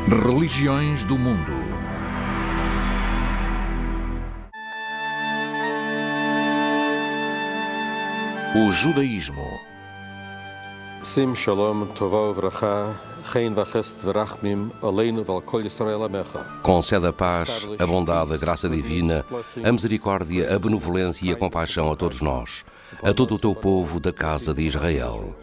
Religiões do mundo. O judaísmo. Sim Shalom Tovah Uvracha Chein Vachesed Verachmim Aleinu Val Kol Yisrael Amecha. Concede a paz, a bondade, a graça divina, a misericórdia, a benevolência e a compaixão a todos nós, a todo o teu povo da casa de Israel.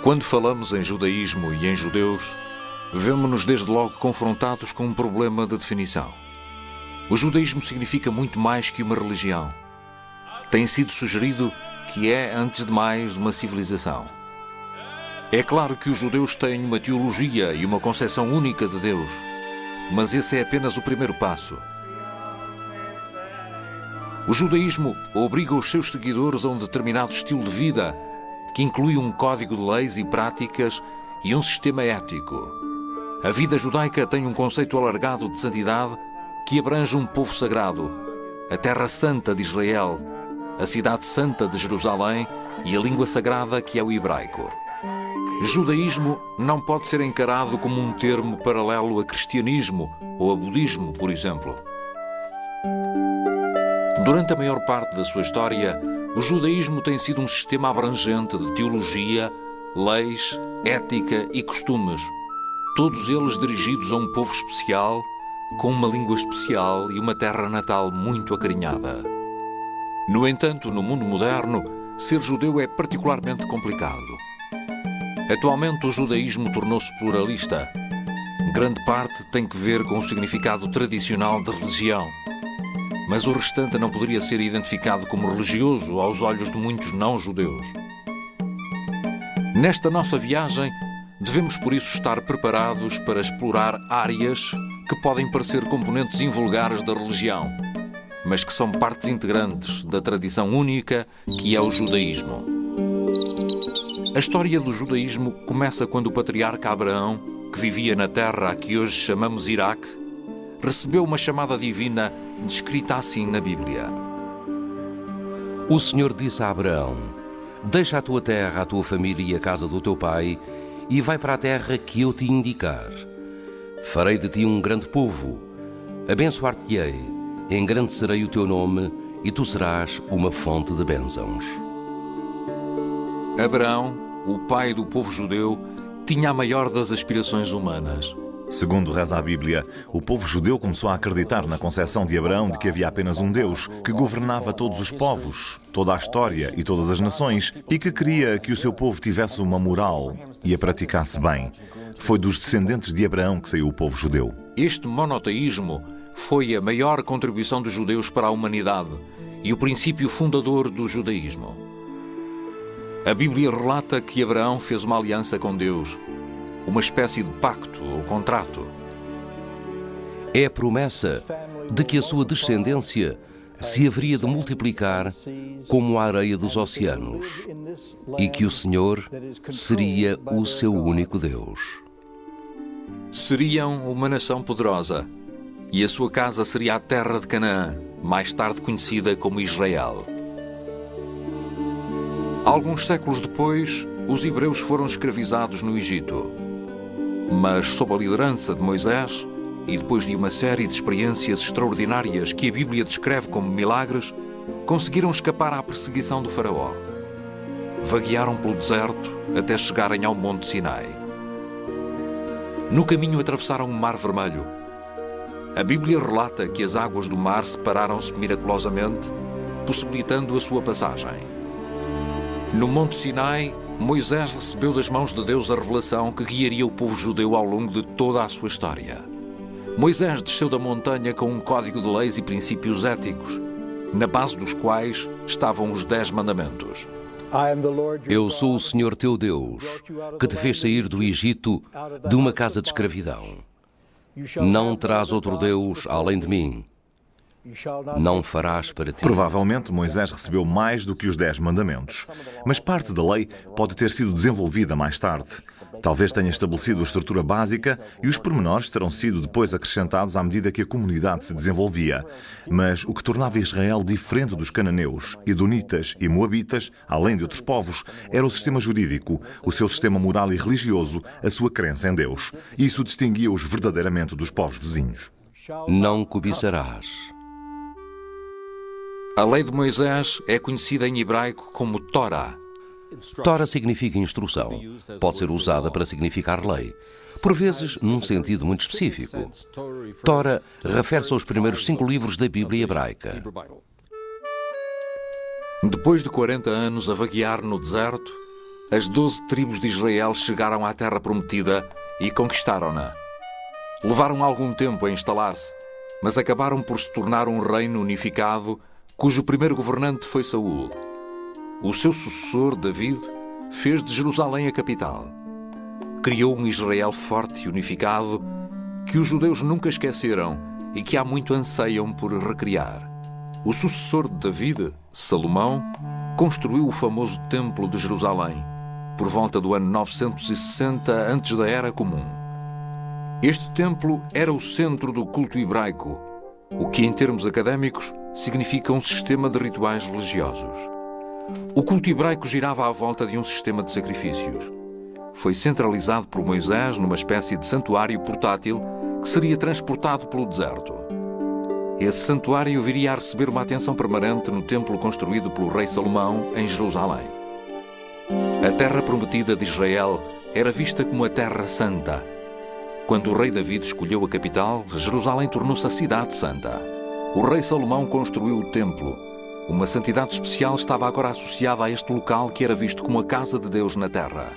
Quando falamos em judaísmo e em judeus, vemo-nos desde logo confrontados com um problema de definição. O judaísmo significa muito mais que uma religião. Tem sido sugerido que é, antes de mais, uma civilização. É claro que os judeus têm uma teologia e uma concepção única de Deus, mas esse é apenas o primeiro passo. O judaísmo obriga os seus seguidores a um determinado estilo de vida, que inclui um código de leis e práticas e um sistema ético. A vida judaica tem um conceito alargado de santidade que abrange um povo sagrado, a Terra Santa de Israel, a Cidade Santa de Jerusalém e a língua sagrada que é o hebraico. Judaísmo não pode ser encarado como um termo paralelo a cristianismo ou a budismo, por exemplo. Durante a maior parte da sua história, o judaísmo tem sido um sistema abrangente de teologia, leis, ética e costumes, todos eles dirigidos a um povo especial, com uma língua especial e uma terra natal muito acarinhada. No entanto, no mundo moderno, ser judeu é particularmente complicado. Atualmente, o judaísmo tornou-se pluralista. Grande parte tem que ver com o significado tradicional de religião, mas o restante não poderia ser identificado como religioso aos olhos de muitos não-judeus. Nesta nossa viagem, devemos por isso estar preparados para explorar áreas que podem parecer componentes invulgares da religião, mas que são partes integrantes da tradição única que é o judaísmo. A história do judaísmo começa quando o patriarca Abraão, que vivia na terra a que hoje chamamos Iraque, recebeu uma chamada divina descrita assim na Bíblia. O Senhor disse a Abraão: deixa a tua terra, a tua família e a casa do teu pai e vai para a terra que eu te indicar. Farei de ti um grande povo, abençoar-te-ei, engrandecerei o teu nome e tu serás uma fonte de bênçãos. Abraão, o pai do povo judeu, tinha a maior das aspirações humanas. Segundo reza a Bíblia, o povo judeu começou a acreditar na concepção de Abraão de que havia apenas um Deus que governava todos os povos, toda a história e todas as nações e que queria que o seu povo tivesse uma moral e a praticasse bem. Foi dos descendentes de Abraão que saiu o povo judeu. Este monoteísmo foi a maior contribuição dos judeus para a humanidade e o princípio fundador do judaísmo. A Bíblia relata que Abraão fez uma aliança com Deus, uma espécie de pacto ou contrato. É a promessa de que a sua descendência se haveria de multiplicar como a areia dos oceanos e que o Senhor seria o seu único Deus. Seriam uma nação poderosa e a sua casa seria a terra de Canaã, mais tarde conhecida como Israel. Alguns séculos depois, os hebreus foram escravizados no Egito. Mas, sob a liderança de Moisés, e depois de uma série de experiências extraordinárias que a Bíblia descreve como milagres, conseguiram escapar à perseguição do faraó. Vaguearam pelo deserto até chegarem ao Monte Sinai. No caminho atravessaram o Mar Vermelho. A Bíblia relata que as águas do mar separaram-se miraculosamente, possibilitando a sua passagem. No Monte Sinai, Moisés recebeu das mãos de Deus a revelação que guiaria o povo judeu ao longo de toda a sua história. Moisés desceu da montanha com um código de leis e princípios éticos, na base dos quais estavam os 10 mandamentos. Eu sou o Senhor teu Deus, que te fez sair do Egito de uma casa de escravidão. Não terás outro Deus além de mim. Não farás para ti. Provavelmente Moisés recebeu mais do que os 10 mandamentos, mas parte da lei pode ter sido desenvolvida mais tarde. Talvez tenha estabelecido a estrutura básica e os pormenores terão sido depois acrescentados à medida que a comunidade se desenvolvia. Mas o que tornava Israel diferente dos cananeus, edonitas e moabitas, além de outros povos, era o sistema jurídico, o seu sistema moral e religioso, a sua crença em Deus. Isso distinguia-os verdadeiramente dos povos vizinhos. Não cobiçarás. A lei de Moisés é conhecida em hebraico como Torá. Tora significa instrução. Pode ser usada para significar lei, por vezes num sentido muito específico. Tora refere-se aos primeiros 5 livros da Bíblia hebraica. Depois de 40 anos a vaguear no deserto, as 12 tribos de Israel chegaram à terra prometida e conquistaram-na. Levaram algum tempo a instalar-se, mas acabaram por se tornar um reino unificado, cujo primeiro governante foi Saul. O seu sucessor, David, fez de Jerusalém a capital. Criou um Israel forte e unificado que os judeus nunca esqueceram e que há muito anseiam por recriar. O sucessor de David, Salomão, construiu o famoso Templo de Jerusalém, por volta do ano 960 antes da Era Comum. Este templo era o centro do culto hebraico, o que, em termos académicos, significa um sistema de rituais religiosos. O culto hebraico girava à volta de um sistema de sacrifícios. Foi centralizado por Moisés numa espécie de santuário portátil que seria transportado pelo deserto. Esse santuário viria a receber uma atenção permanente no templo construído pelo rei Salomão em Jerusalém. A terra prometida de Israel era vista como a Terra Santa. Quando o rei David escolheu a capital, Jerusalém tornou-se a Cidade Santa. O rei Salomão construiu o templo. Uma santidade especial estava agora associada a este local que era visto como a casa de Deus na terra.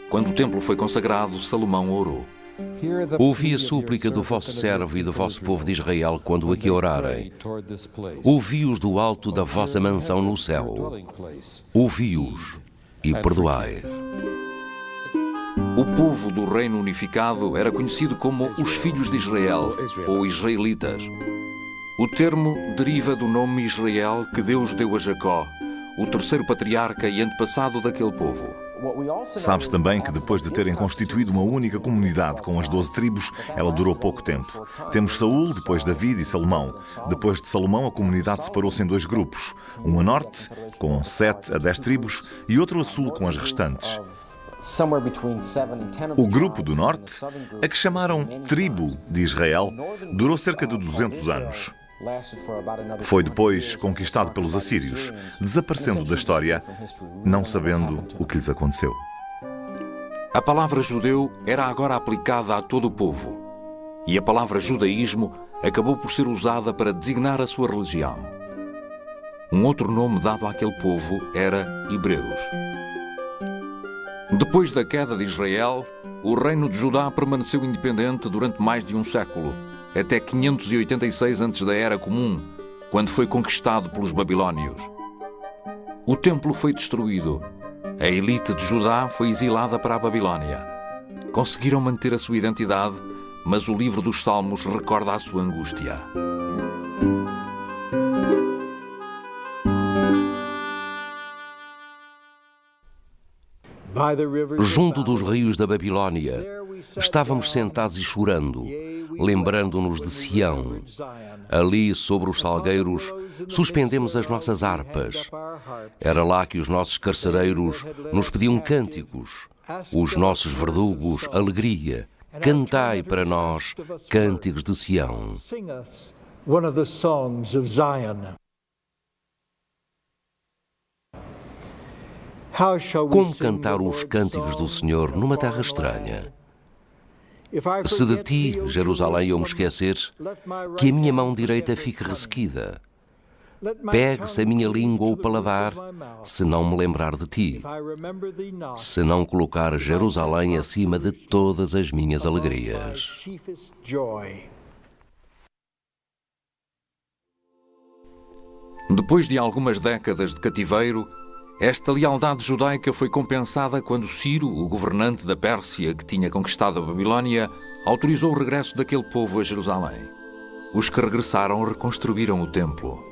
Quando o templo foi consagrado, Salomão orou. Ouvi a súplica do vosso servo e do vosso povo de Israel quando aqui orarem. Ouvi-os do alto da vossa mansão no céu. Ouvi-os e perdoai. O povo do reino unificado era conhecido como os filhos de Israel, ou israelitas. O termo deriva do nome Israel que Deus deu a Jacó, o terceiro patriarca e antepassado daquele povo. Sabe-se também que depois de terem constituído uma única comunidade com as 12 tribos, ela durou pouco tempo. Temos Saul, depois David e Salomão. Depois de Salomão, a comunidade separou-se em 2 grupos. Um a norte, com 7 a 10 tribos, e outro a sul, com as restantes. O grupo do norte, a que chamaram Tribo de Israel, durou cerca de 200 anos. Foi depois conquistado pelos assírios, desaparecendo da história, não sabendo o que lhes aconteceu. A palavra judeu era agora aplicada a todo o povo, e a palavra judaísmo acabou por ser usada para designar a sua religião. Um outro nome dado àquele povo era Hebreus. Depois da queda de Israel, o reino de Judá permaneceu independente durante mais de um século, até 586 antes da Era Comum, quando foi conquistado pelos babilônios. O templo foi destruído. A elite de Judá foi exilada para a Babilônia. Conseguiram manter a sua identidade, mas o livro dos Salmos recorda a sua angústia. Junto dos rios da Babilônia, estávamos sentados e chorando, lembrando-nos de Sião. Ali, sobre os salgueiros, suspendemos as nossas harpas. Era lá que os nossos carcereiros nos pediam cânticos, os nossos verdugos, alegria. Cantai para nós cânticos de Sião. Como cantar os cânticos do Senhor numa terra estranha? Se de ti, Jerusalém, eu me esquecer, que a minha mão direita fique ressequida. Pegue-se a minha língua ou o paladar, se não me lembrar de ti, se não colocar Jerusalém acima de todas as minhas alegrias. Depois de algumas décadas de cativeiro, esta lealdade judaica foi compensada quando Ciro, o governante da Pérsia que tinha conquistado a Babilônia, autorizou o regresso daquele povo a Jerusalém. Os que regressaram reconstruíram o templo.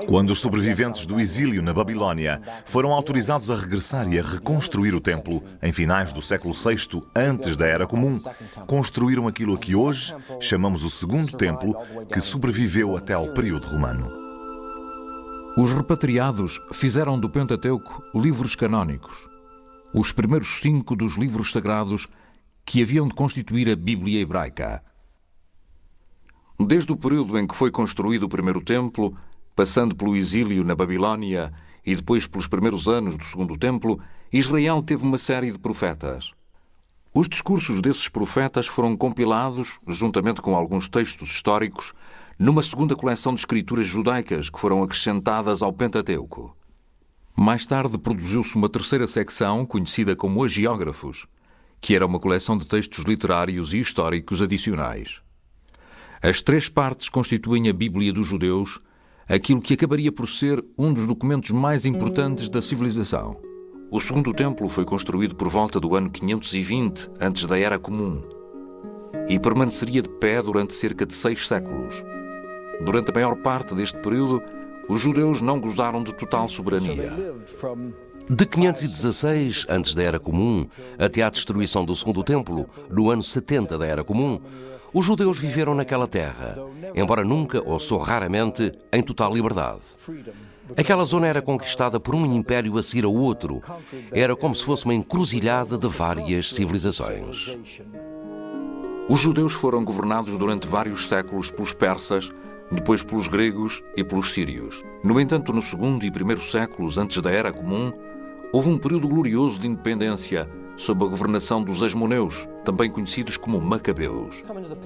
Quando os sobreviventes do exílio na Babilónia foram autorizados a regressar e a reconstruir o templo em finais do século VI, antes da Era Comum, construíram aquilo a que hoje chamamos o Segundo Templo, que sobreviveu até ao período romano. Os repatriados fizeram do Pentateuco livros canónicos, os primeiros 5 dos livros sagrados que haviam de constituir a Bíblia hebraica. Desde o período em que foi construído o primeiro templo, passando pelo exílio na Babilónia e depois pelos primeiros anos do segundo templo, Israel teve uma série de profetas. Os discursos desses profetas foram compilados, juntamente com alguns textos históricos, numa segunda coleção de escrituras judaicas que foram acrescentadas ao Pentateuco. Mais tarde produziu-se uma terceira secção, conhecida como Hagiógrafos, que era uma coleção de textos literários e históricos adicionais. As 3 partes constituem a Bíblia dos judeus, aquilo que acabaria por ser um dos documentos mais importantes da civilização. O segundo templo foi construído por volta do ano 520, antes da Era Comum, e permaneceria de pé durante cerca de 6 séculos. Durante a maior parte deste período, os judeus não gozaram de total soberania. De 516, antes da Era Comum, até à destruição do Segundo Templo, no ano 70 da Era Comum, os judeus viveram naquela terra, embora nunca ou só raramente em total liberdade. Aquela zona era conquistada por um império a seguir ao outro. Era como se fosse uma encruzilhada de várias civilizações. Os judeus foram governados durante vários séculos pelos persas, depois pelos gregos e pelos sírios. No entanto, no segundo e primeiro séculos antes da Era Comum, houve um período glorioso de independência sob a governação dos Asmoneus, também conhecidos como Macabeus.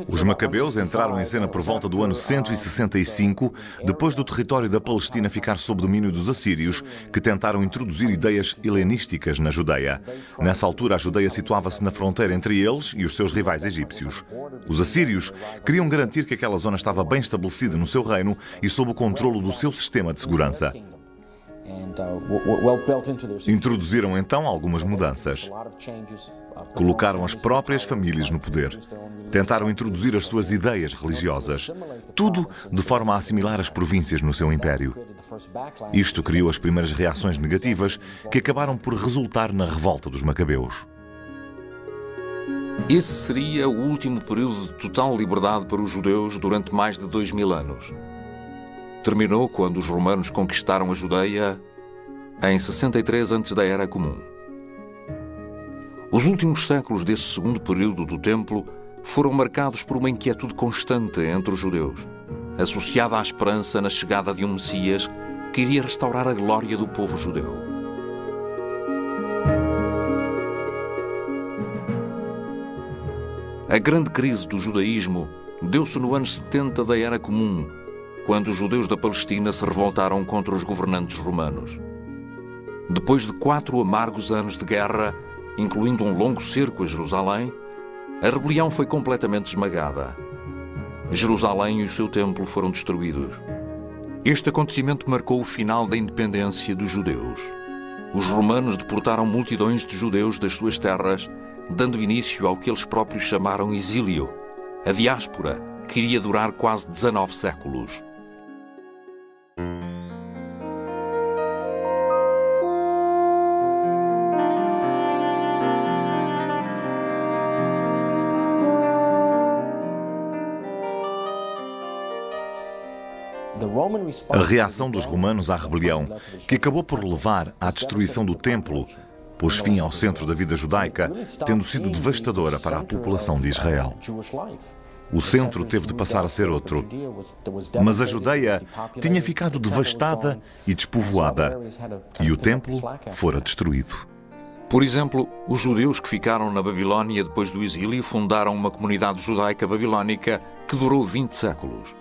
Os Macabeus entraram em cena por volta do ano 165, depois do território da Palestina ficar sob domínio dos assírios, que tentaram introduzir ideias helenísticas na Judeia. Nessa altura, a Judeia situava-se na fronteira entre eles e os seus rivais egípcios. Os assírios queriam garantir que aquela zona estava bem estabelecida no seu reino e sob o controlo do seu sistema de segurança. Introduziram então algumas mudanças. Colocaram as próprias famílias no poder. Tentaram introduzir as suas ideias religiosas. Tudo de forma a assimilar as províncias no seu império. Isto criou as primeiras reações negativas que acabaram por resultar na revolta dos Macabeus. Esse seria o último período de total liberdade para os judeus durante mais de 2000 anos. Terminou quando os romanos conquistaram a Judeia em 63 antes da Era Comum. Os últimos séculos desse segundo período do templo foram marcados por uma inquietude constante entre os judeus, associada à esperança na chegada de um Messias que iria restaurar a glória do povo judeu. A grande crise do judaísmo deu-se no ano 70 da Era Comum, quando os judeus da Palestina se revoltaram contra os governantes romanos. Depois de 4 amargos anos de guerra, incluindo um longo cerco a Jerusalém, a rebelião foi completamente esmagada. Jerusalém e o seu templo foram destruídos. Este acontecimento marcou o final da independência dos judeus. Os romanos deportaram multidões de judeus das suas terras, dando início ao que eles próprios chamaram exílio, a diáspora, que iria durar quase 19 séculos. A reação dos romanos à rebelião, que acabou por levar à destruição do templo, pôs fim ao centro da vida judaica, tendo sido devastadora para a população de Israel. O centro teve de passar a ser outro. Mas a Judeia tinha ficado devastada e despovoada, e o templo fora destruído. Por exemplo, os judeus que ficaram na Babilónia depois do exílio fundaram uma comunidade judaica babilónica que durou 20 séculos.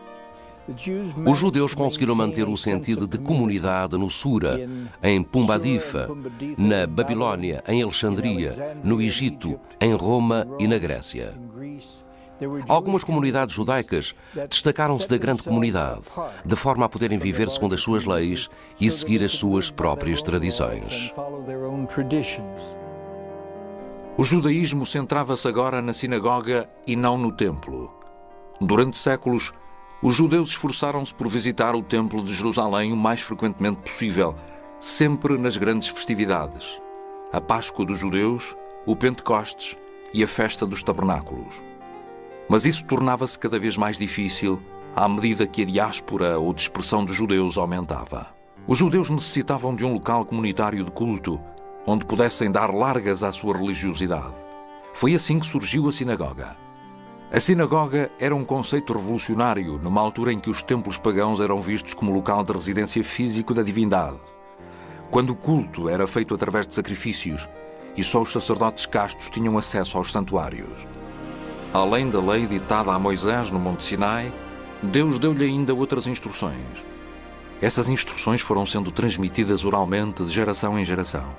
Os judeus conseguiram manter o sentido de comunidade no Sura, em Pumbadifa, na Babilónia, em Alexandria, no Egito, em Roma e na Grécia. Algumas comunidades judaicas destacaram-se da grande comunidade, de forma a poderem viver segundo as suas leis e seguir as suas próprias tradições. O judaísmo centrava-se agora na sinagoga e não no templo. Durante séculos, Os judeus esforçaram-se por visitar o Templo de Jerusalém o mais frequentemente possível, sempre nas grandes festividades: a Páscoa dos judeus, o Pentecostes e a Festa dos Tabernáculos. Mas isso tornava-se cada vez mais difícil à medida que a diáspora ou dispersão dos judeus aumentava. Os judeus necessitavam de um local comunitário de culto, onde pudessem dar largas à sua religiosidade. Foi assim que surgiu a sinagoga. A sinagoga era um conceito revolucionário, numa altura em que os templos pagãos eram vistos como local de residência físico da divindade. Quando o culto era feito através de sacrifícios e só os sacerdotes castos tinham acesso aos santuários. Além da lei ditada a Moisés no Monte Sinai, Deus deu-lhe ainda outras instruções. Essas instruções foram sendo transmitidas oralmente de geração em geração.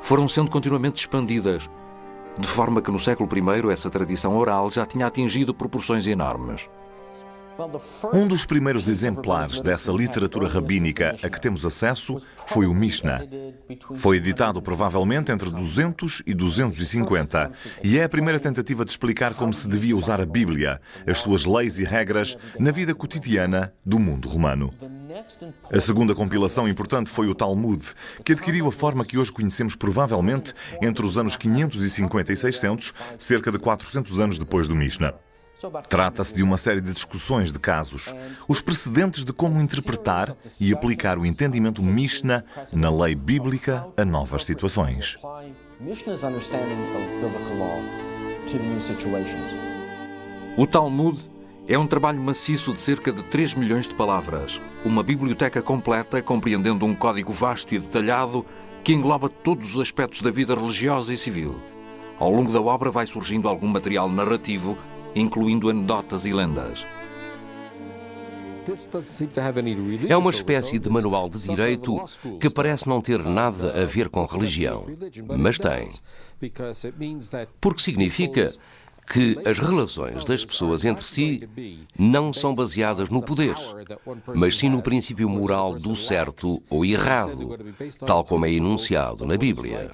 Foram sendo continuamente expandidas, de forma que no século I essa tradição oral já tinha atingido proporções enormes. Um dos primeiros exemplares dessa literatura rabínica a que temos acesso foi o Mishnah. Foi editado provavelmente entre 200 e 250 e é a primeira tentativa de explicar como se devia usar a Bíblia, as suas leis e regras, na vida cotidiana do mundo romano. A segunda compilação importante foi o Talmud, que adquiriu a forma que hoje conhecemos provavelmente entre os anos 550 e 600, cerca de 400 anos depois do Mishnah. Trata-se de uma série de discussões de casos, os precedentes de como interpretar e aplicar o entendimento Mishnah na lei bíblica a novas situações. O Talmud é um trabalho maciço de cerca de 3 milhões de palavras, uma biblioteca completa compreendendo um código vasto e detalhado que engloba todos os aspectos da vida religiosa e civil. Ao longo da obra vai surgindo algum material narrativo, incluindo anedotas e lendas. É uma espécie de manual de direito que parece não ter nada a ver com religião, mas tem. Porque significa que as relações das pessoas entre si não são baseadas no poder, mas sim no princípio moral do certo ou errado, tal como é enunciado na Bíblia.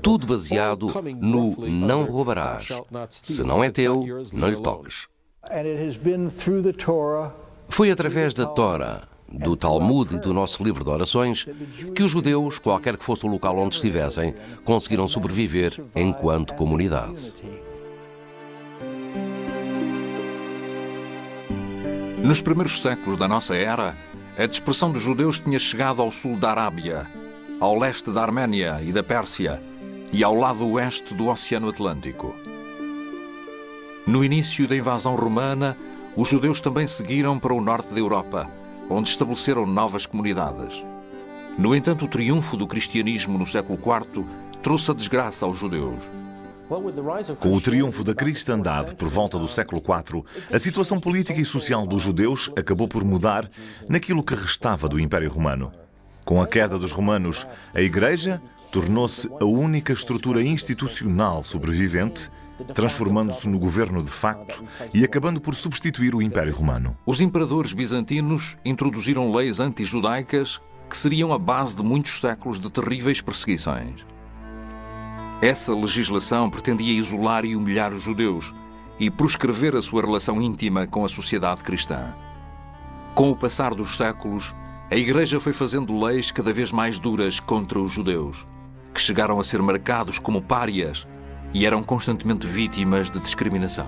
Tudo baseado no não roubarás. Se não é teu, não lhe toques. Foi através da Tora, do Talmud e do nosso livro de orações que os judeus, qualquer que fosse o local onde estivessem, conseguiram sobreviver enquanto comunidade. Nos primeiros séculos da nossa era, a dispersão dos judeus tinha chegado ao sul da Arábia, ao leste da Arménia e da Pérsia e ao lado oeste do Oceano Atlântico. No início da invasão romana, os judeus também seguiram para o norte da Europa, onde estabeleceram novas comunidades. No entanto, o triunfo do cristianismo no século IV trouxe a desgraça aos judeus. Com o triunfo da cristandade por volta do século IV, a situação política e social dos judeus acabou por mudar naquilo que restava do Império Romano. Com a queda dos romanos, a Igreja tornou-se a única estrutura institucional sobrevivente, transformando-se no governo de facto e acabando por substituir o Império Romano. Os imperadores bizantinos introduziram leis anti-judaicas que seriam a base de muitos séculos de terríveis perseguições. Essa legislação pretendia isolar e humilhar os judeus e proscrever a sua relação íntima com a sociedade cristã. Com o passar dos séculos, a Igreja foi fazendo leis cada vez mais duras contra os judeus, que chegaram a ser marcados como párias e eram constantemente vítimas de discriminação.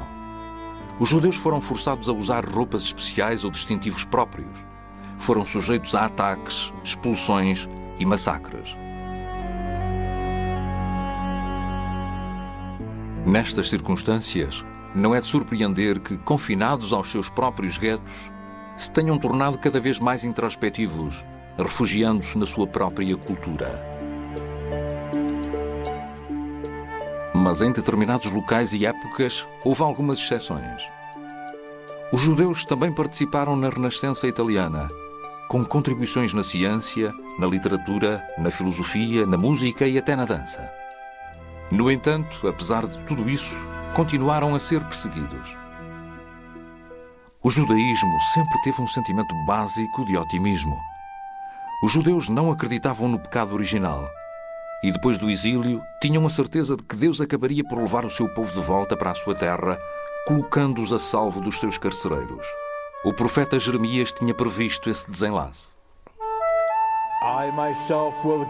Os judeus foram forçados a usar roupas especiais ou distintivos próprios. Foram sujeitos a ataques, expulsões e massacres. Nestas circunstâncias, não é de surpreender que, confinados aos seus próprios guetos, se tenham tornado cada vez mais introspectivos, refugiando-se na sua própria cultura. Mas em determinados locais e épocas houve algumas exceções. Os judeus também participaram na Renascença italiana, com contribuições na ciência, na literatura, na filosofia, na música e até na dança. No entanto, apesar de tudo isso, continuaram a ser perseguidos. O judaísmo sempre teve um sentimento básico de otimismo. Os judeus não acreditavam no pecado original e, depois do exílio, tinham a certeza de que Deus acabaria por levar o seu povo de volta para a sua terra, colocando-os a salvo dos seus carcereiros. O profeta Jeremias tinha previsto esse desenlace.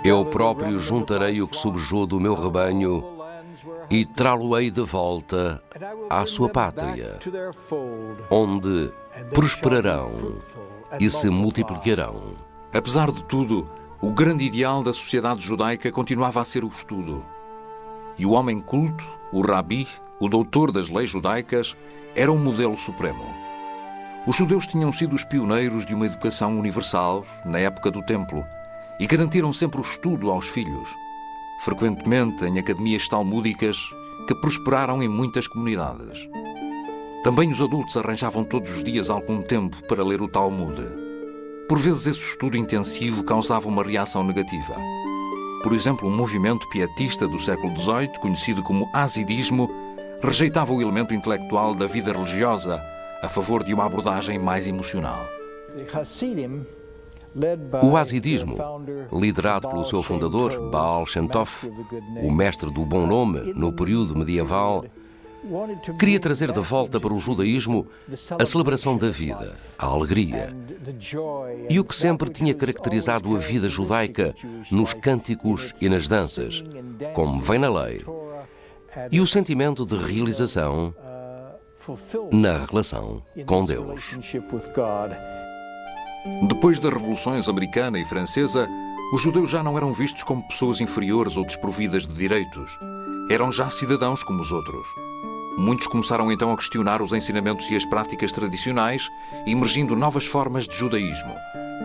Eu próprio juntarei o que subjou do meu rebanho e trá-lo-ei de volta à sua pátria, onde prosperarão e se multiplicarão. Apesar de tudo, o grande ideal da sociedade judaica continuava a ser o estudo. E o homem culto, o rabi, o doutor das leis judaicas, era um modelo supremo. Os judeus tinham sido os pioneiros de uma educação universal na época do templo e garantiram sempre o estudo aos filhos, frequentemente em academias talmúdicas que prosperaram em muitas comunidades. Também os adultos arranjavam todos os dias algum tempo para ler o Talmud. Por vezes esse estudo intensivo causava uma reação negativa. Por exemplo, um movimento pietista do século XVIII, conhecido como Hasidismo, rejeitava o elemento intelectual da vida religiosa a favor de uma abordagem mais emocional. O Hasidismo, liderado pelo seu fundador, Baal Shem Tov, o mestre do bom nome no período medieval, queria trazer de volta para o judaísmo a celebração da vida, a alegria, e o que sempre tinha caracterizado a vida judaica nos cânticos e nas danças, como vem na lei, e o sentimento de realização na relação com Deus. Depois das revoluções americana e francesa, os judeus já não eram vistos como pessoas inferiores ou desprovidas de direitos. Eram já cidadãos como os outros. Muitos começaram então a questionar os ensinamentos e as práticas tradicionais, emergindo novas formas de judaísmo.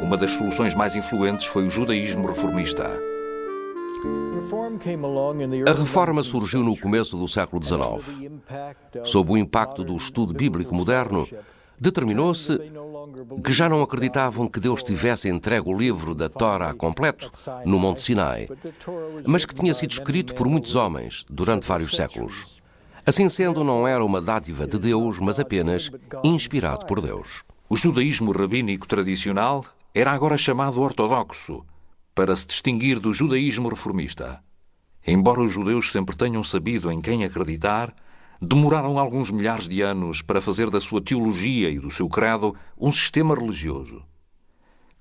Uma das soluções mais influentes foi o judaísmo reformista. A reforma surgiu no começo do século XIX. Sob o impacto do estudo bíblico moderno, determinou-se que já não acreditavam que Deus tivesse entregue o livro da Torá completo no Monte Sinai, mas que tinha sido escrito por muitos homens durante vários séculos. Assim sendo, não era uma dádiva de Deus, mas apenas inspirado por Deus. O judaísmo rabínico tradicional era agora chamado ortodoxo, para se distinguir do judaísmo reformista. Embora os judeus sempre tenham sabido em quem acreditar, demoraram alguns milhares de anos para fazer da sua teologia e do seu credo um sistema religioso.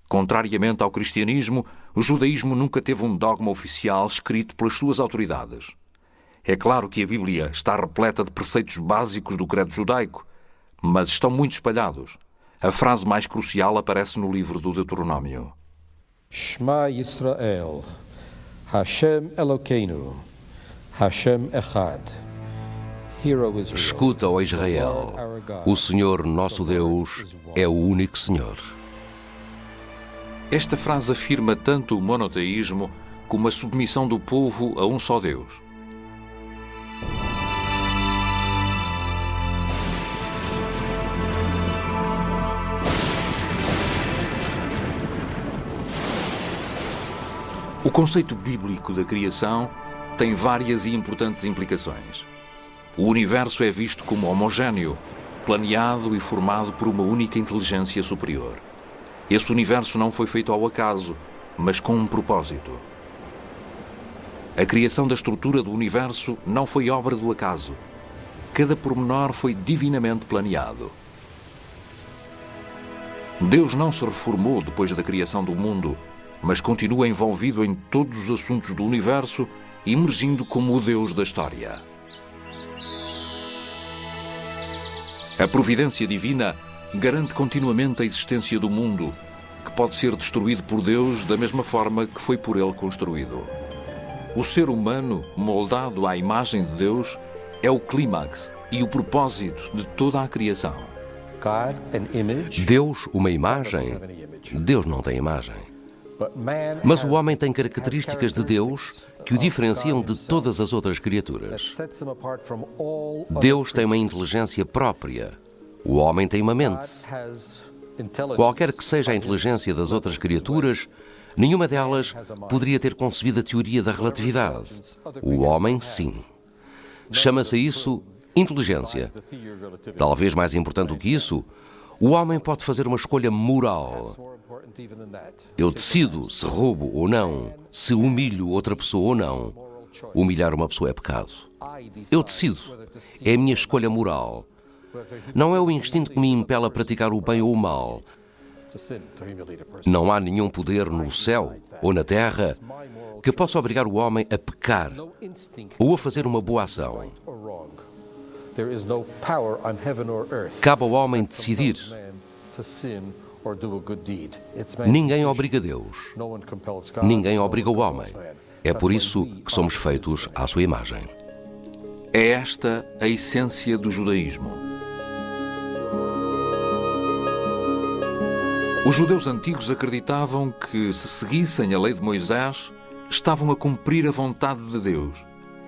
Contrariamente ao cristianismo, o judaísmo nunca teve um dogma oficial escrito pelas suas autoridades. É claro que a Bíblia está repleta de preceitos básicos do credo judaico, mas estão muito espalhados. A frase mais crucial aparece no livro do Deuteronômio. Shema Yisrael, Hashem Elokeinu, Hashem Echad. Escuta, ó Israel, o Senhor nosso Deus é o único Senhor. Esta frase afirma tanto o monoteísmo como a submissão do povo a um só Deus. O conceito bíblico da criação tem várias e importantes implicações. O universo é visto como homogéneo, planeado e formado por uma única inteligência superior. Esse universo não foi feito ao acaso, mas com um propósito. A criação da estrutura do universo não foi obra do acaso. Cada pormenor foi divinamente planeado. Deus não se reformou depois da criação do mundo, mas continua envolvido em todos os assuntos do universo, emergindo como o Deus da história. A providência divina garante continuamente a existência do mundo, que pode ser destruído por Deus da mesma forma que foi por ele construído. O ser humano, moldado à imagem de Deus, é o clímax e o propósito de toda a criação. Deus, uma imagem? Deus não tem imagem. Mas o homem tem características de Deus que o diferenciam de todas as outras criaturas. Deus tem uma inteligência própria. O homem tem uma mente. Qualquer que seja a inteligência das outras criaturas, nenhuma delas poderia ter concebido a teoria da relatividade. O homem, sim. Chama-se isso inteligência. Talvez mais importante do que isso, o homem pode fazer uma escolha moral. Eu decido se roubo ou não, se humilho outra pessoa ou não. Humilhar uma pessoa é pecado. Eu decido. É a minha escolha moral. Não é o instinto que me impele a praticar o bem ou o mal. Não há nenhum poder no céu ou na terra que possa obrigar o homem a pecar ou a fazer uma boa ação. Cabe ao homem decidir. Ninguém obriga Deus. Ninguém obriga o homem. É por isso que somos feitos à sua imagem. É esta a essência do judaísmo. Os judeus antigos acreditavam que, se seguissem a lei de Moisés, estavam a cumprir a vontade de Deus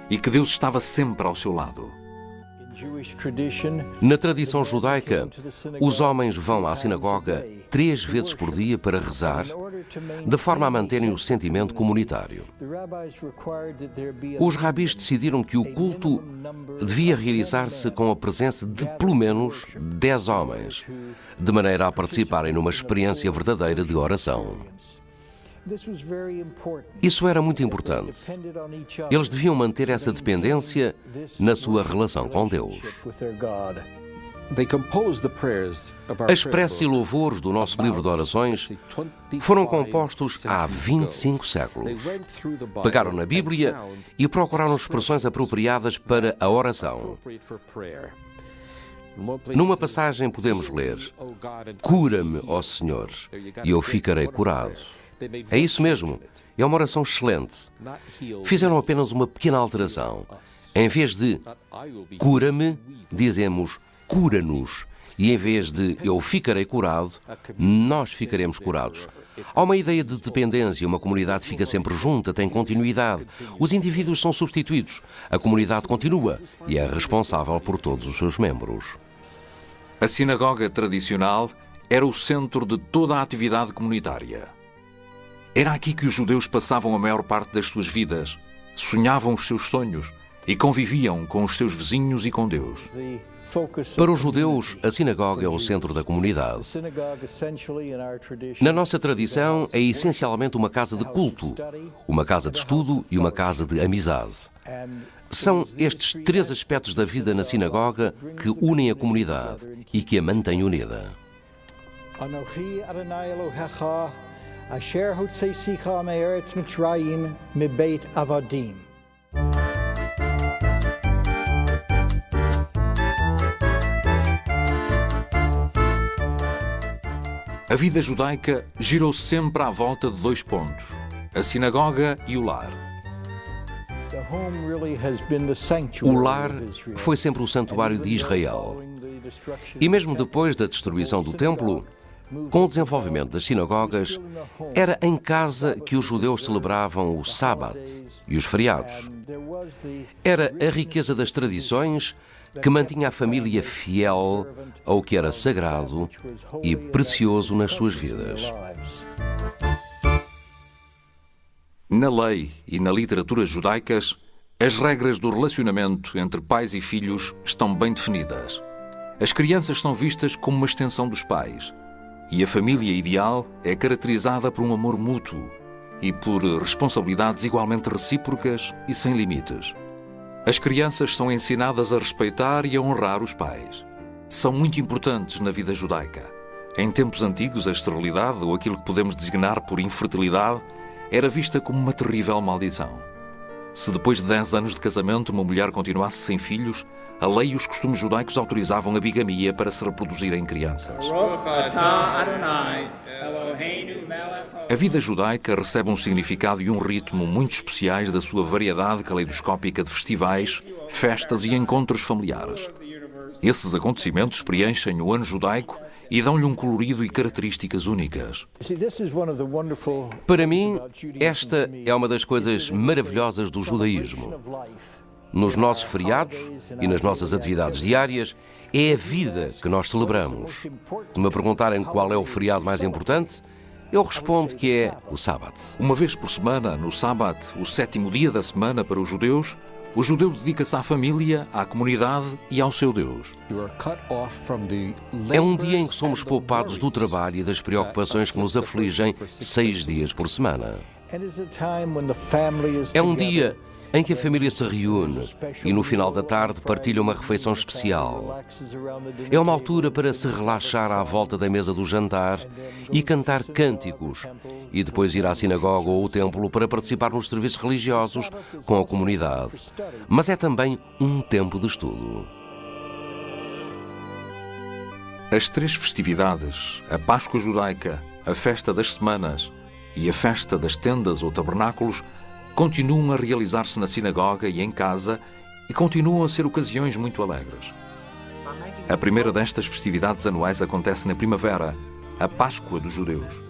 e que Deus estava sempre ao seu lado. Na tradição judaica, os homens vão à sinagoga 3 vezes por dia para rezar, de forma a manterem o sentimento comunitário. Os rabis decidiram que o culto devia realizar-se com a presença de pelo menos 10 homens, de maneira a participarem numa experiência verdadeira de oração. Isso era muito importante. Eles deviam manter essa dependência na sua relação com Deus. As preces e louvores do nosso livro de orações foram compostos há 25 séculos. Pegaram na Bíblia e procuraram expressões apropriadas para a oração. Numa passagem podemos ler: "Cura-me, ó Senhor, e eu ficarei curado." É isso mesmo. É uma oração excelente. Fizeram apenas uma pequena alteração. Em vez de "cura-me", dizemos "cura-nos". E em vez de "eu ficarei curado", nós ficaremos curados. Há uma ideia de dependência. Uma comunidade fica sempre junta, tem continuidade. Os indivíduos são substituídos. A comunidade continua e é responsável por todos os seus membros. A sinagoga tradicional era o centro de toda a atividade comunitária. Era aqui que os judeus passavam a maior parte das suas vidas, sonhavam os seus sonhos e conviviam com os seus vizinhos e com Deus. Para os judeus, a sinagoga é o centro da comunidade. Na nossa tradição, é essencialmente uma casa de culto, uma casa de estudo e uma casa de amizade. São estes 3 aspectos da vida na sinagoga que unem a comunidade e que a mantêm unida. Asher hotzeisicha me'eretz Mitzrayim mibeit avadim. A vida judaica girou sempre à volta de 2 pontos: a sinagoga e o lar. O lar foi sempre o santuário de Israel. E mesmo depois da destruição do templo, com o desenvolvimento das sinagogas, era em casa que os judeus celebravam o sábado e os feriados. Era a riqueza das tradições que mantinha a família fiel ao que era sagrado e precioso nas suas vidas. Na lei e na literatura judaicas, as regras do relacionamento entre pais e filhos estão bem definidas. As crianças são vistas como uma extensão dos pais. E a família ideal é caracterizada por um amor mútuo e por responsabilidades igualmente recíprocas e sem limites. As crianças são ensinadas a respeitar e a honrar os pais. São muito importantes na vida judaica. Em tempos antigos, a esterilidade, ou aquilo que podemos designar por infertilidade, era vista como uma terrível maldição. Se depois de 10 anos de casamento uma mulher continuasse sem filhos, a lei e os costumes judaicos autorizavam a bigamia para se reproduzirem crianças. A vida judaica recebe um significado e um ritmo muito especiais da sua variedade caleidoscópica de festivais, festas e encontros familiares. Esses acontecimentos preenchem o ano judaico e dão-lhe um colorido e características únicas. Para mim, esta é uma das coisas maravilhosas do judaísmo. Nos nossos feriados e nas nossas atividades diárias, é a vida que nós celebramos. Se me perguntarem qual é o feriado mais importante, eu respondo que é o sábado. Uma vez por semana, no sábado, o 7º dia da semana para os judeus, o judeu dedica-se à família, à comunidade e ao seu Deus. É um dia em que somos poupados do trabalho e das preocupações que nos afligem 6 dias por semana. É um dia em que a família se reúne e no final da tarde partilha uma refeição especial. É uma altura para se relaxar à volta da mesa do jantar e cantar cânticos e depois ir à sinagoga ou ao templo para participar nos serviços religiosos com a comunidade. Mas é também um tempo de estudo. As três festividades, a Páscoa judaica, a Festa das Semanas e a Festa das Tendas ou Tabernáculos, continuam a realizar-se na sinagoga e em casa e continuam a ser ocasiões muito alegres. A primeira destas festividades anuais acontece na primavera, a Páscoa dos judeus.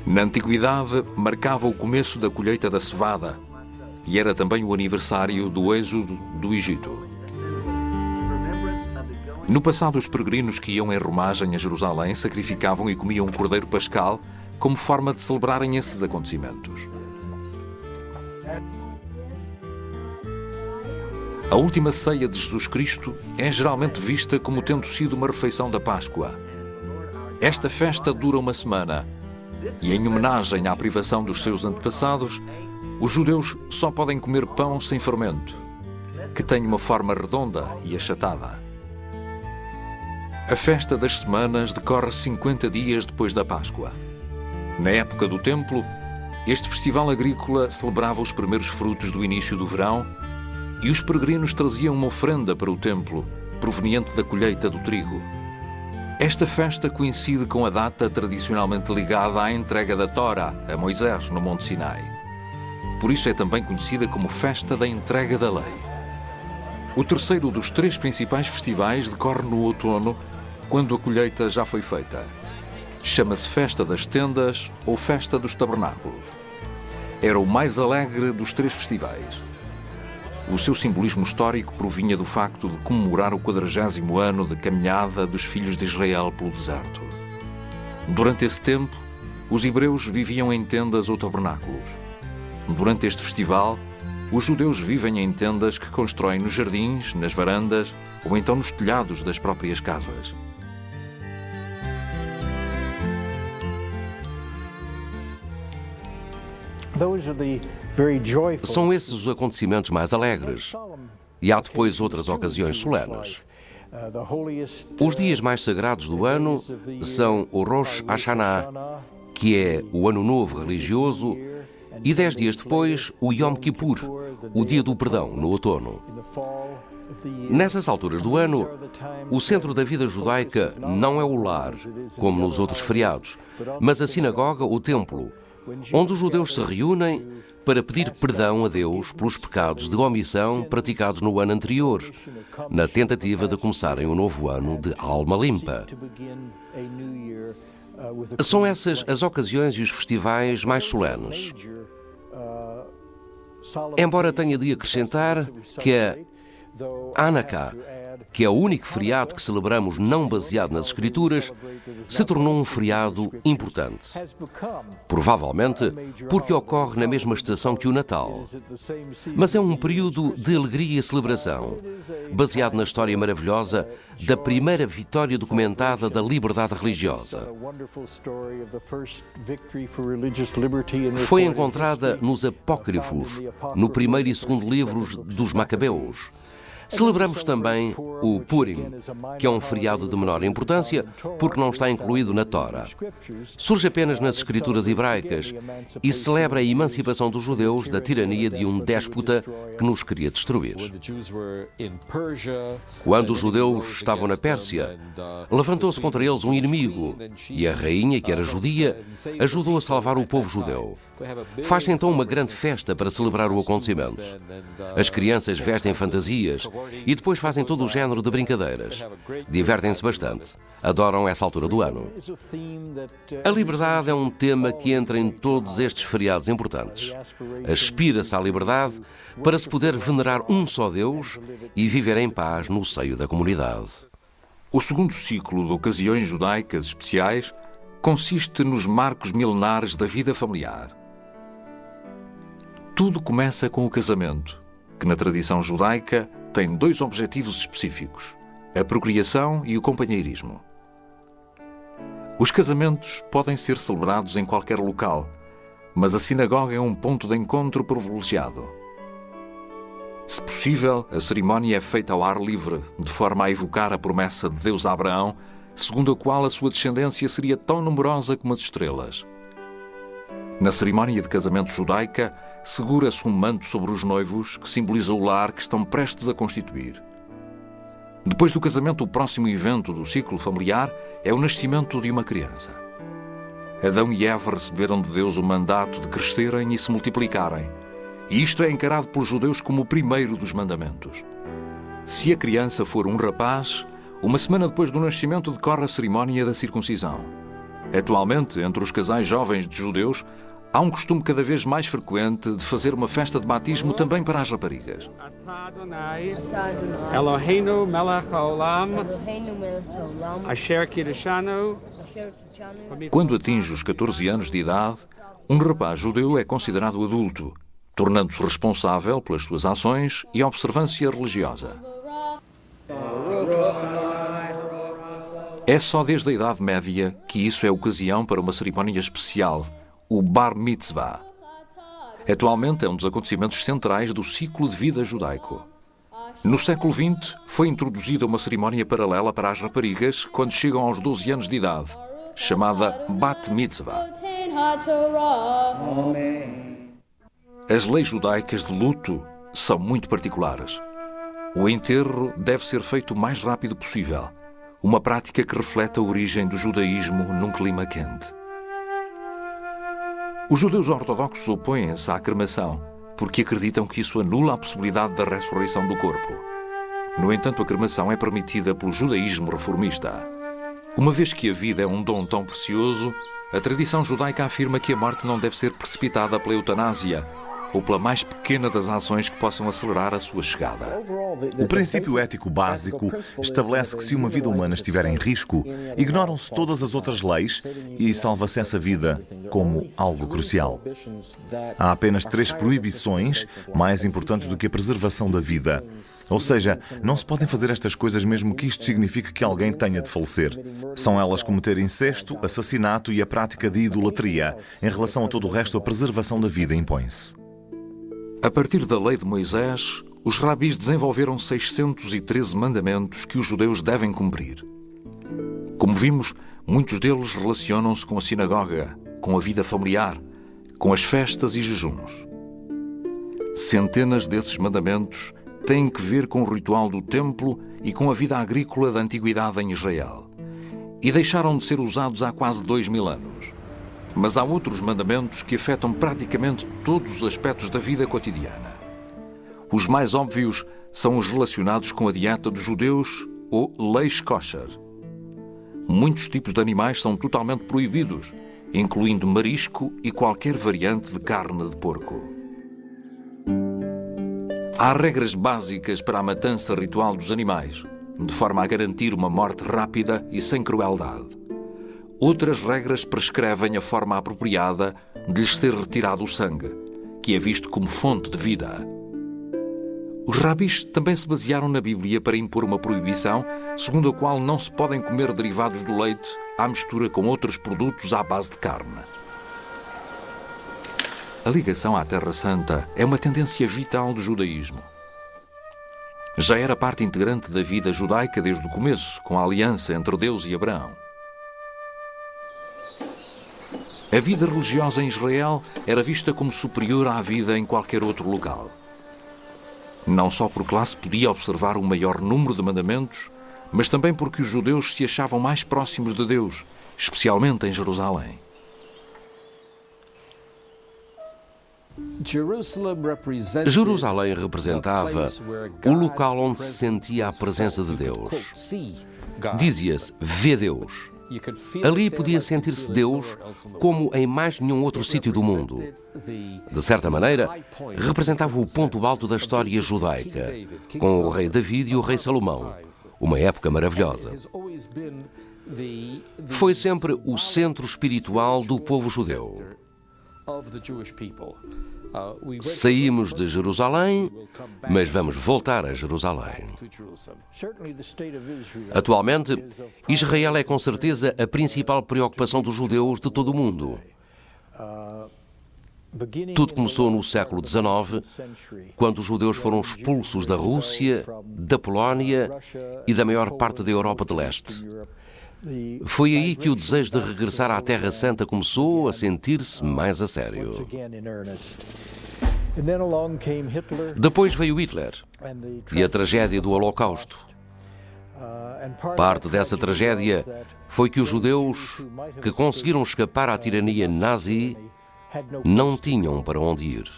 Na antiguidade, marcava o começo da colheita da cevada e era também o aniversário do êxodo do Egito. No passado, os peregrinos que iam em romagem a Jerusalém sacrificavam e comiam um cordeiro pascal como forma de celebrarem esses acontecimentos. A última ceia de Jesus Cristo é geralmente vista como tendo sido uma refeição da Páscoa. Esta festa dura uma semana e, em homenagem à privação dos seus antepassados, os judeus só podem comer pão sem fermento, que tem uma forma redonda e achatada. A Festa das Semanas decorre 50 dias depois da Páscoa. Na época do Templo, este festival agrícola celebrava os primeiros frutos do início do verão e os peregrinos traziam uma oferenda para o templo, proveniente da colheita do trigo. Esta festa coincide com a data tradicionalmente ligada à entrega da Tora a Moisés no Monte Sinai. Por isso é também conhecida como Festa da Entrega da Lei. O terceiro dos três principais festivais decorre no outono, quando a colheita já foi feita. Chama-se Festa das Tendas ou Festa dos Tabernáculos. Era o mais alegre dos três festivais. O seu simbolismo histórico provinha do facto de comemorar o 40º ano de caminhada dos filhos de Israel pelo deserto. Durante esse tempo, os hebreus viviam em tendas ou tabernáculos. Durante este festival, os judeus vivem em tendas que constroem nos jardins, nas varandas ou então nos telhados das próprias casas. São esses os acontecimentos mais alegres. E há depois outras ocasiões solenes. Os dias mais sagrados do ano são o Rosh Hashanah, que é o Ano Novo religioso, e 10 dias depois o Yom Kippur, o Dia do Perdão, no outono. Nessas alturas do ano, o centro da vida judaica não é o lar, como nos outros feriados, mas a sinagoga ou templo, onde os judeus se reúnem para pedir perdão a Deus pelos pecados de omissão praticados no ano anterior, na tentativa de começarem o novo ano de alma limpa. São essas as ocasiões e os festivais mais solenes. Embora tenha de acrescentar que a Hanukkah, que é o único feriado que celebramos não baseado nas Escrituras, se tornou um feriado importante. Provavelmente porque ocorre na mesma estação que o Natal. Mas é um período de alegria e celebração, baseado na história maravilhosa da primeira vitória documentada da liberdade religiosa. Foi encontrada nos Apócrifos, no primeiro e segundo livros dos Macabeus. Celebramos também o Purim, que é um feriado de menor importância porque não está incluído na Tora. Surge apenas nas escrituras hebraicas e celebra a emancipação dos judeus da tirania de um déspota que nos queria destruir. Quando os judeus estavam na Pérsia, levantou-se contra eles um inimigo e a rainha, que era judia, ajudou a salvar o povo judeu. Faz-se então uma grande festa para celebrar o acontecimento. As crianças vestem fantasias e depois fazem todo o género de brincadeiras. Divertem-se bastante. Adoram essa altura do ano. A liberdade é um tema que entra em todos estes feriados importantes. Aspira-se à liberdade para se poder venerar um só Deus e viver em paz no seio da comunidade. O segundo ciclo de ocasiões judaicas especiais consiste nos marcos milenares da vida familiar. Tudo começa com o casamento, que na tradição judaica tem dois objetivos específicos: a procriação e o companheirismo. Os casamentos podem ser celebrados em qualquer local, mas a sinagoga é um ponto de encontro privilegiado. Se possível, a cerimónia é feita ao ar livre, de forma a evocar a promessa de Deus a Abraão, segundo a qual a sua descendência seria tão numerosa como as estrelas. Na cerimónia de casamento judaica, segura-se um manto sobre os noivos que simboliza o lar que estão prestes a constituir. Depois do casamento, o próximo evento do ciclo familiar é o nascimento de uma criança. Adão e Eva receberam de Deus o mandato de crescerem e se multiplicarem, e isto é encarado pelos judeus como o primeiro dos mandamentos. Se a criança for um rapaz, uma semana depois do nascimento decorre a cerimónia da circuncisão. Atualmente, entre os casais jovens de judeus, há um costume cada vez mais frequente de fazer uma festa de batismo também para as raparigas. Eloheinu melech haolam, asher kiddushanu. Quando atinge os 14 anos de idade, um rapaz judeu é considerado adulto, tornando-se responsável pelas suas ações e observância religiosa. É só desde a Idade Média que isso é ocasião para uma cerimónia especial, o Bar Mitzvah. Atualmente é um dos acontecimentos centrais do ciclo de vida judaico. No século XX, foi introduzida uma cerimónia paralela para as raparigas quando chegam aos 12 anos de idade, chamada Bat Mitzvah. As leis judaicas de luto são muito particulares. O enterro deve ser feito o mais rápido possível, uma prática que reflete a origem do judaísmo num clima quente. Os judeus ortodoxos opõem-se à cremação porque acreditam que isso anula a possibilidade da ressurreição do corpo. No entanto, a cremação é permitida pelo judaísmo reformista. Uma vez que a vida é um dom tão precioso, a tradição judaica afirma que a morte não deve ser precipitada pela eutanásia ou pela mais pequena das ações que possam acelerar a sua chegada. O princípio ético básico estabelece que se uma vida humana estiver em risco, ignoram-se todas as outras leis e salva-se essa vida como algo crucial. Há apenas 3 proibições mais importantes do que a preservação da vida. Ou seja, não se podem fazer estas coisas mesmo que isto signifique que alguém tenha de falecer. São elas cometer incesto, assassinato e a prática de idolatria. Em relação a todo o resto, a preservação da vida impõe-se. A partir da lei de Moisés, os rabis desenvolveram 613 mandamentos que os judeus devem cumprir. Como vimos, muitos deles relacionam-se com a sinagoga, com a vida familiar, com as festas e jejuns. Centenas desses mandamentos têm que ver com o ritual do templo e com a vida agrícola da antiguidade em Israel, e deixaram de ser usados há quase 2000 anos. Mas há outros mandamentos que afetam praticamente todos os aspectos da vida cotidiana. Os mais óbvios são os relacionados com a dieta dos judeus ou leis kosher. Muitos tipos de animais são totalmente proibidos, incluindo marisco e qualquer variante de carne de porco. Há regras básicas para a matança ritual dos animais, de forma a garantir uma morte rápida e sem crueldade. Outras regras prescrevem a forma apropriada de lhes ser retirado o sangue, que é visto como fonte de vida. Os rabis também se basearam na Bíblia para impor uma proibição, segundo a qual não se podem comer derivados do leite à mistura com outros produtos à base de carne. A ligação à Terra Santa é uma tendência vital do judaísmo. Já era parte integrante da vida judaica desde o começo, com a aliança entre Deus e Abraão. A vida religiosa em Israel era vista como superior à vida em qualquer outro local. Não só porque lá se podia observar um maior número de mandamentos, mas também porque os judeus se achavam mais próximos de Deus, especialmente em Jerusalém. Jerusalém representava o local onde se sentia a presença de Deus. Dizia-se, vê Deus. Ali podia sentir-se Deus como em mais nenhum outro sítio do mundo. De certa maneira, representava o ponto alto da história judaica, com o rei David e o rei Salomão, uma época maravilhosa. Foi sempre o centro espiritual do povo judeu. Saímos de Jerusalém, mas vamos voltar a Jerusalém. Atualmente, Israel é com certeza a principal preocupação dos judeus de todo o mundo. Tudo começou no século XIX, quando os judeus foram expulsos da Rússia, da Polónia e da maior parte da Europa de Leste. Foi aí que o desejo de regressar à Terra Santa começou a sentir-se mais a sério. Depois veio Hitler e a tragédia do Holocausto. Parte dessa tragédia foi que os judeus que conseguiram escapar à tirania nazi não tinham para onde ir.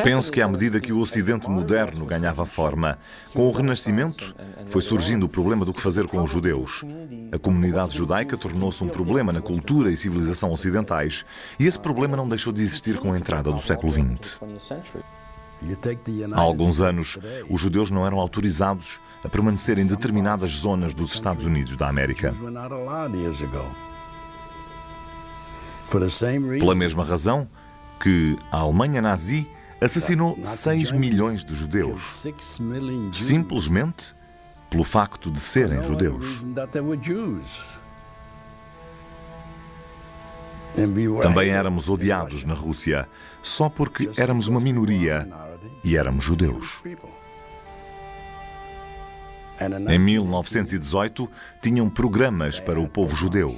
Penso que à medida que o Ocidente moderno ganhava forma, com o Renascimento, foi surgindo o problema do que fazer com os judeus. A comunidade judaica tornou-se um problema na cultura e civilização ocidentais, e esse problema não deixou de existir com a entrada do século XX. Há alguns anos, os judeus não eram autorizados a permanecer em determinadas zonas dos Estados Unidos da América. Pela mesma razão que a Alemanha nazi assassinou 6 milhões de judeus, simplesmente pelo facto de serem judeus. Também éramos odiados na Rússia, só porque éramos uma minoria e éramos judeus. Em 1918, tinham programas para o povo judeu.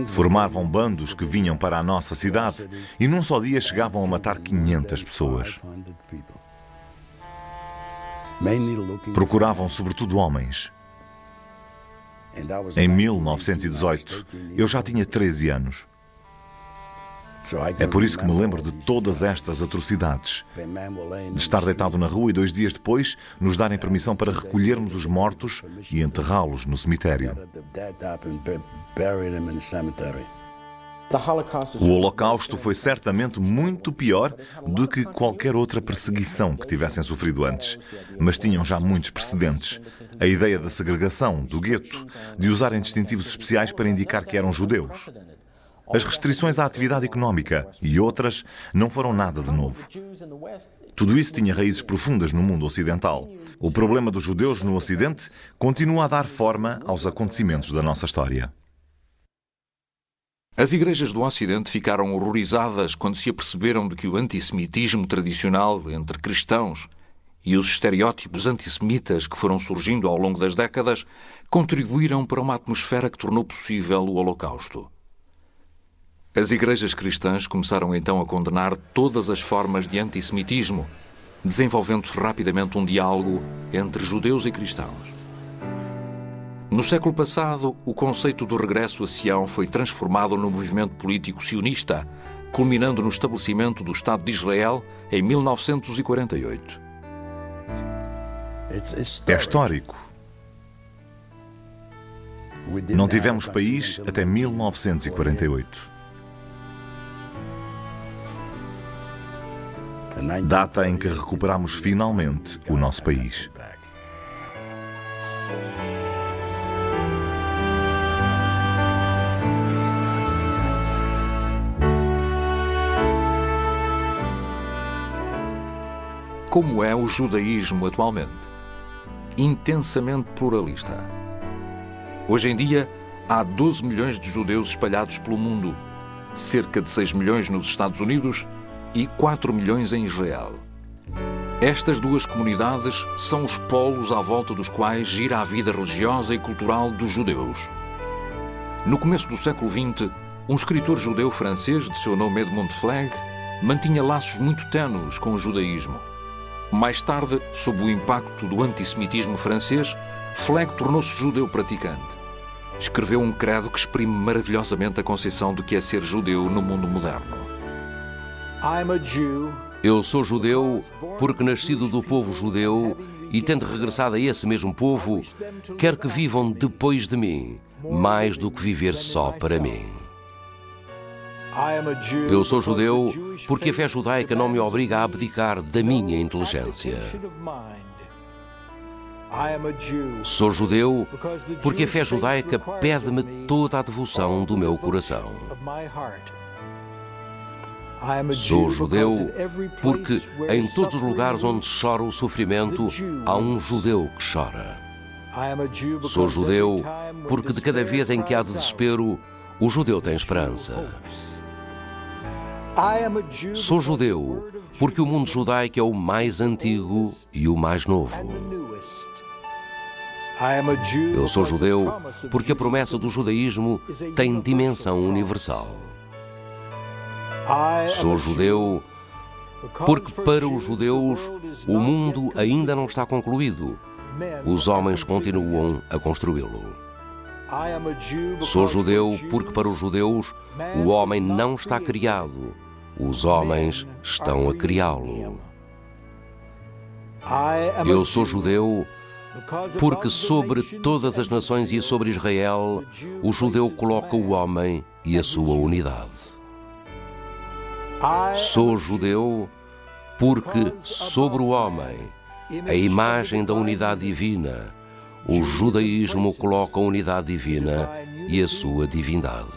Formavam bandos que vinham para a nossa cidade e num só dia chegavam a matar 500 pessoas. Procuravam sobretudo homens. Em 1918, eu já tinha 13 anos. É por isso que me lembro de todas estas atrocidades. De estar deitado na rua e 2 dias depois nos darem permissão para recolhermos os mortos e enterrá-los no cemitério. O Holocausto foi certamente muito pior do que qualquer outra perseguição que tivessem sofrido antes, mas tinham já muitos precedentes. A ideia da segregação, do gueto, de usarem distintivos especiais para indicar que eram judeus. As restrições à atividade económica e outras não foram nada de novo. Tudo isso tinha raízes profundas no mundo ocidental. O problema dos judeus no Ocidente continua a dar forma aos acontecimentos da nossa história. As igrejas do Ocidente ficaram horrorizadas quando se aperceberam de que o antissemitismo tradicional entre cristãos e os estereótipos antissemitas que foram surgindo ao longo das décadas contribuíram para uma atmosfera que tornou possível o Holocausto. As igrejas cristãs começaram então a condenar todas as formas de antissemitismo, desenvolvendo-se rapidamente um diálogo entre judeus e cristãos. No século passado, o conceito do regresso a Sião foi transformado no movimento político sionista, culminando no estabelecimento do Estado de Israel em 1948. É histórico. Não tivemos país até 1948. Data em que recuperamos finalmente o nosso país. Como é o judaísmo atualmente? Intensamente pluralista. Hoje em dia, há 12 milhões de judeus espalhados pelo mundo, cerca de 6 milhões nos Estados Unidos e 4 milhões em Israel. Estas duas comunidades são os polos à volta dos quais gira a vida religiosa e cultural dos judeus. No começo do século XX, um escritor judeu francês de seu nome Edmond Flegg mantinha laços muito ténues com o judaísmo. Mais tarde, sob o impacto do antissemitismo francês, Flegg tornou-se judeu praticante. Escreveu um credo que exprime maravilhosamente a concepção do que é ser judeu no mundo moderno. Eu sou judeu porque, nascido do povo judeu e tendo regressado a esse mesmo povo, quero que vivam depois de mim, mais do que viver só para mim. Eu sou judeu porque a fé judaica não me obriga a abdicar da minha inteligência. Sou judeu porque a fé judaica pede-me toda a devoção do meu coração. Sou judeu porque em todos os lugares onde chora o sofrimento, há um judeu que chora. Sou judeu porque de cada vez em que há desespero, o judeu tem esperança. Sou judeu porque o mundo judaico é o mais antigo e o mais novo. Eu sou judeu porque a promessa do judaísmo tem dimensão universal. Sou judeu porque para os judeus o mundo ainda não está concluído. Os homens continuam a construí-lo. Sou judeu porque para os judeus o homem não está criado. Os homens estão a criá-lo. Eu sou judeu porque sobre todas as nações e sobre Israel, o judeu coloca o homem e a sua unidade. Sou judeu porque sobre o homem, a imagem da unidade divina, o judaísmo coloca a unidade divina e a sua divindade.